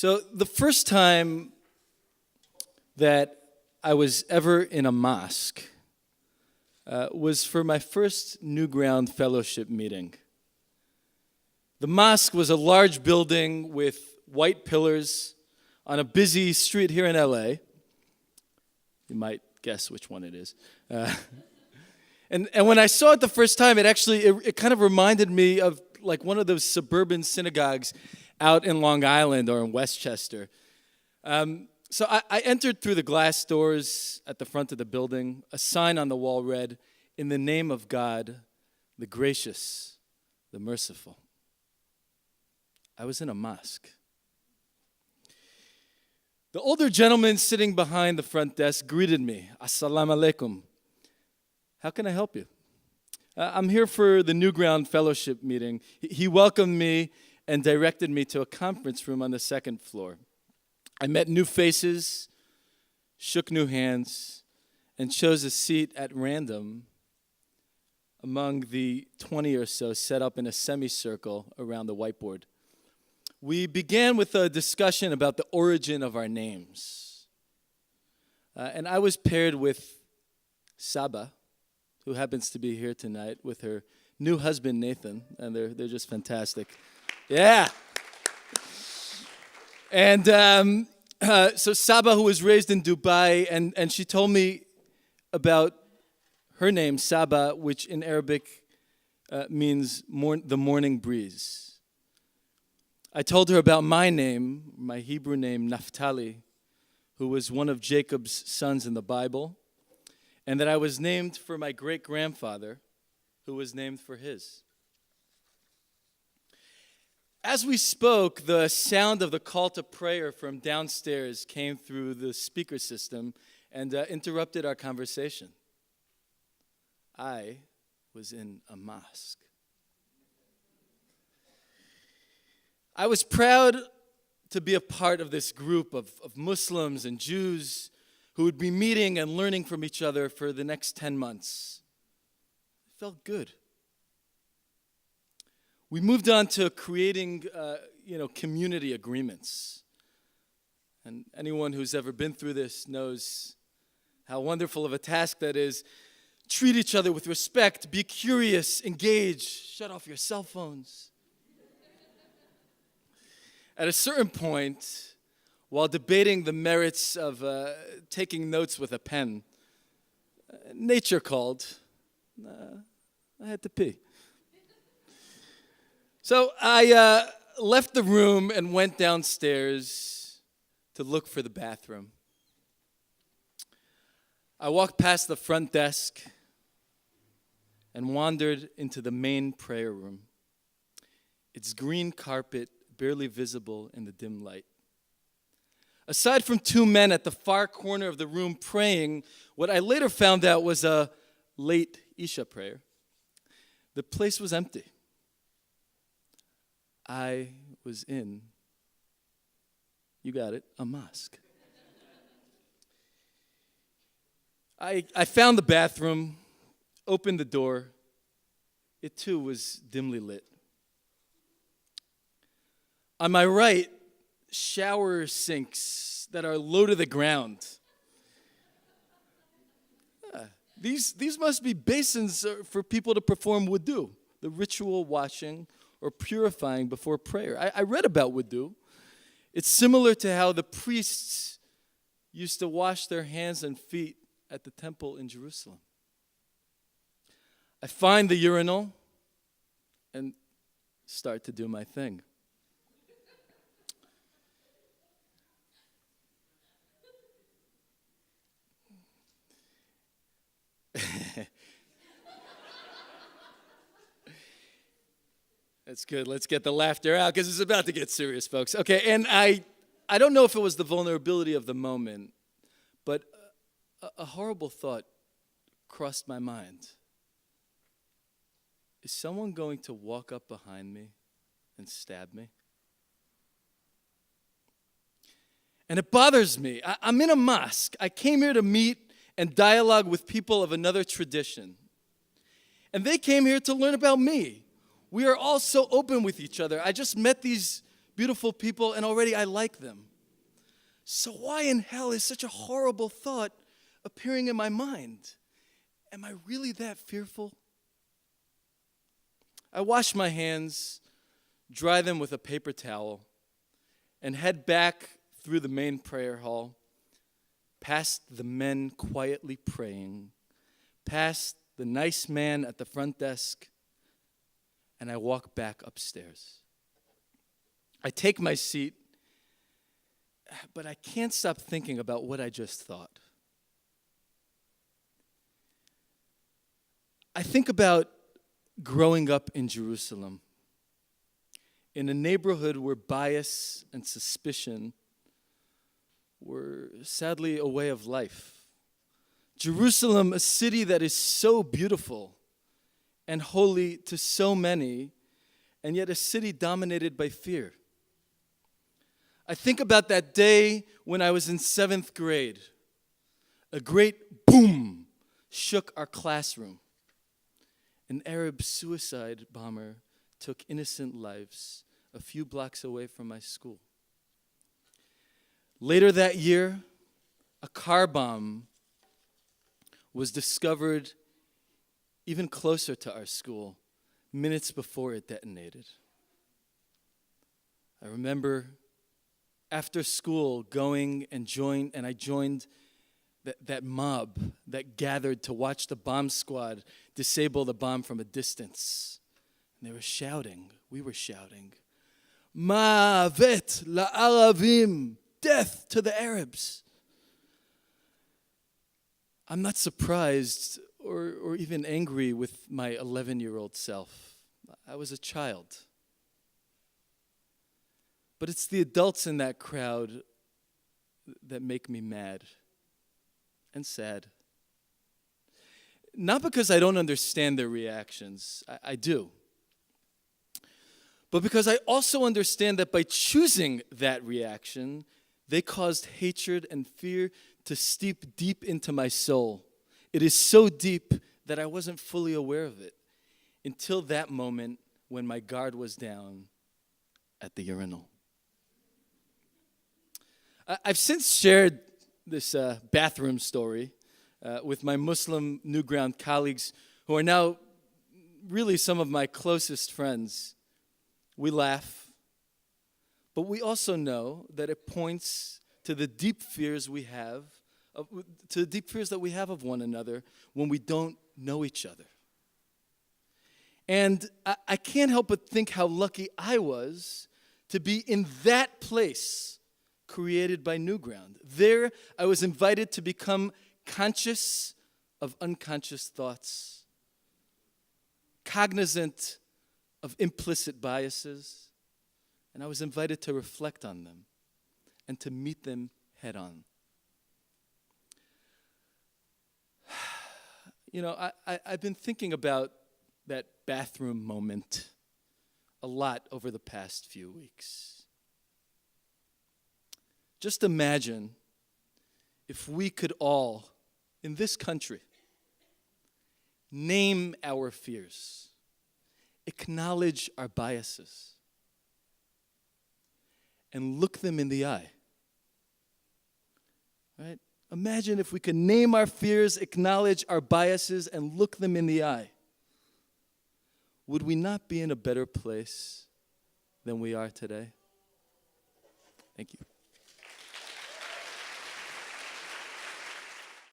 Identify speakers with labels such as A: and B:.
A: So the first time that I was ever in a mosque was for my first NewGround fellowship meeting. The mosque was a large building with white pillars on a busy street here in LA. You might guess which one it is. And when I saw it the first time, it kind of reminded me of like one of those suburban synagogues out in Long Island or in Westchester. So I entered through the glass doors at the front of the building. A sign on the wall read, "In the name of God, the gracious, the merciful." I was in a mosque. The older gentleman sitting behind the front desk greeted me. "Assalamu alaikum. How can I help you?" "I'm here for the NewGround fellowship meeting." He welcomed me and directed me to a conference room on the second floor. I met new faces, shook new hands, and chose a seat at random among the 20 or so set up in a semicircle around the whiteboard. We began with a discussion about the origin of our names. And I was paired with Saba, who happens to be here tonight, with her new husband, Nathan, and they're just fantastic. Yeah. And so Saba, who was raised in Dubai, and she told me about her name, Saba, which in Arabic means the morning breeze. I told her about my name, my Hebrew name, Naphtali, who was one of Jacob's sons in the Bible, and that I was named for my great-grandfather, who was named for his. As we spoke, the sound of the call to prayer from downstairs came through the speaker system and interrupted our conversation. I was in a mosque. I was proud to be a part of this group of Muslims and Jews who would be meeting and learning from each other for the next 10 months. It felt good. We moved on to creating, community agreements. And anyone who's ever been through this knows how wonderful of a task that is. Treat each other with respect, be curious, engage, shut off your cell phones. At a certain point, while debating the merits of taking notes with a pen, nature called. I had to pee. So I left the room and went downstairs to look for the bathroom. I walked past the front desk and wandered into the main prayer room. Its green carpet barely visible in the dim light. Aside from two men at the far corner of the room praying, what I later found out was a late Isha prayer, the place was empty. I was in, you got it, a mosque. I found the bathroom, opened the door. It too was dimly lit. On my right, shower sinks that are low to the ground. These must be basins for people to perform wudu, the ritual washing or purifying before prayer. I read about wudu. It's similar to how the priests used to wash their hands and feet at the temple in Jerusalem. I find the urinal and start to do my thing. That's good. Let's get the laughter out because it's about to get serious, folks. Okay, and I don't know if it was the vulnerability of the moment, but a horrible thought crossed my mind. Is someone going to walk up behind me and stab me? And it bothers me. I'm in a mosque. I came here to meet and dialogue with people of another tradition. And they came here to learn about me. We are all so open with each other. I just met these beautiful people, and already I like them. So why in hell is such a horrible thought appearing in my mind? Am I really that fearful? I wash my hands, dry them with a paper towel, and head back through the main prayer hall, past the men quietly praying, past the nice man at the front desk, and I walk back upstairs. I take my seat, but I can't stop thinking about what I just thought. I think about growing up in Jerusalem, in a neighborhood where bias and suspicion were sadly a way of life. Jerusalem, a city that is so beautiful and holy to so many, and yet a city dominated by fear. I think about that day when I was in 7th grade. A great boom shook our classroom. An Arab suicide bomber took innocent lives a few blocks away from my school. Later that year, a car bomb was discovered even closer to our school, minutes before it detonated. I remember after school going and I joined that mob that gathered to watch the bomb squad disable the bomb from a distance. And they were shouting, we were shouting, Ma'avet la'Arabim, death to the Arabs. I'm not surprised or even angry with my 11-year-old self. I was a child. But it's the adults in that crowd that make me mad and sad. Not because I don't understand their reactions. I do. But because I also understand that by choosing that reaction, they caused hatred and fear to steep deep into my soul. It is so deep that I wasn't fully aware of it until that moment when my guard was down at the urinal. I've since shared this bathroom story with my Muslim NewGround colleagues who are now really some of my closest friends. We laugh, but we also know that it points to the deep fears we have, to the deep fears that we have of one another when we don't know each other. And I can't help but think how lucky I was to be in that place created by NewGround. There, I was invited to become conscious of unconscious thoughts, cognizant of implicit biases, and I was invited to reflect on them and to meet them head on. You know, I've been thinking about that bathroom moment a lot over the past few weeks. Just imagine if we could all, in this country, name our fears, acknowledge our biases, and look them in the eye. Right? Imagine if we could name our fears, acknowledge our biases, and look them in the eye. Would we not be in a better place than we are today? Thank you.